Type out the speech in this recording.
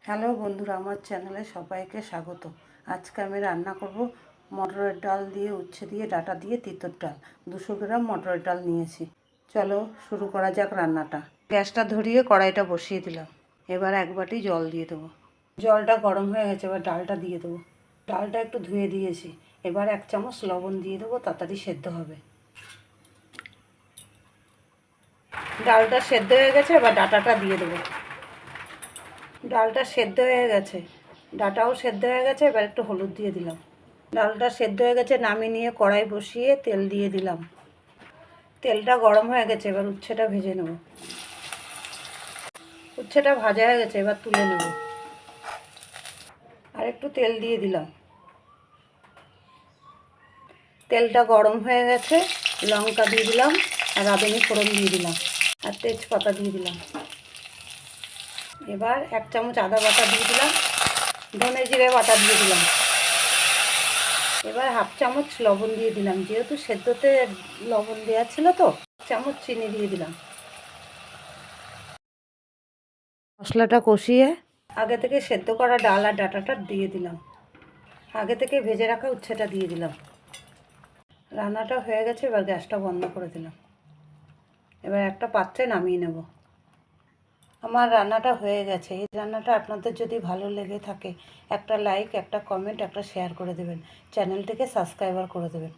Hello বন্ধুরা, আমার চ্যানেলে সবাইকে স্বাগত। আজকে আমি রান্না করব মটরের ডাল দিয়ে, উচ্ছে দিয়ে, ডাঁটা দিয়ে তিঁতর ডাল। 200 গ্রাম মটরের ডাল নিয়েছি। চলো শুরু করা যাক রান্নাটা। গ্যাসটা ধরিয়ে কড়াইটা বসিয়ে দিলাম। এবার 1 বাটি জল দিয়ে দেবো। জলটা গরম হয়ে গেছে, এবার ডালটা দিয়ে দেবো। ডালটা একটু ধুয়ে দিয়েছি। এবার 1 চামচ লবণ দিয়ে দেবো, তাড়াতাড়ি সেদ্ধ হবে। ডালটা সেদ্ধ হয়ে গেছে, এবার ডাঁটাটা দিয়ে দেবো। ডালটা সেদ্ধ হয়ে গেছে, ডাঁটাও সেদ্ধ হয়ে গেছে। এবার একটু হলুদ দিয়ে দিলাম। ডালটা সেদ্ধ হয়ে গেছে, নামিয়ে নিয়ে কড়াই বসিয়ে তেল দিয়ে দিলাম। তেলটা গরম হয়ে গেছে, এবার উচ্ছেটা ভেজে নেব। উচ্ছেটা ভাজা হয়ে গেছে, এবার তুলে নেব। আর একটু তেল দিয়ে দিলাম। তেলটা গরম হয়ে গেছে, লঙ্কা দিয়ে দিলাম, আর রাঁধুনি ফোড়ন দিয়ে দিলাম, আর তেজপাতা দিয়ে দিলাম। এবার 1 চামচ আদা বাটা দিয়ে দিলাম, ধনে জিরে বাটা দিয়ে দিলাম। এবার 1/2 চামচ লবণ দিয়ে দিলাম, যেহেতু সেদ্ধতে লবণ দেওয়া ছিল তো। 1 চামচ চিনি দিয়ে দিলাম। মশলাটা কষিয়ে আগে থেকে সেদ্ধ করা ডাল আর ডাঁটাটা দিয়ে দিলাম। আগে থেকে ভেজে রাখা উচ্ছেটা দিয়ে দিলাম। রান্নাটা হয়ে গেছে, এবার গ্যাসটা বন্ধ করে দিলাম। এবার একটা পাত্রে নামিয়ে নেব। আমার রান্নাটা হয়ে গেছে। এই রান্নাটা আপনাদের যদি ভালো লেগে থাকে, একটা লাইক, একটা কমেন্ট, একটা শেয়ার করে দেবেন। চ্যানেলটিকে সাবস্ক্রাইবার করে দেবেন।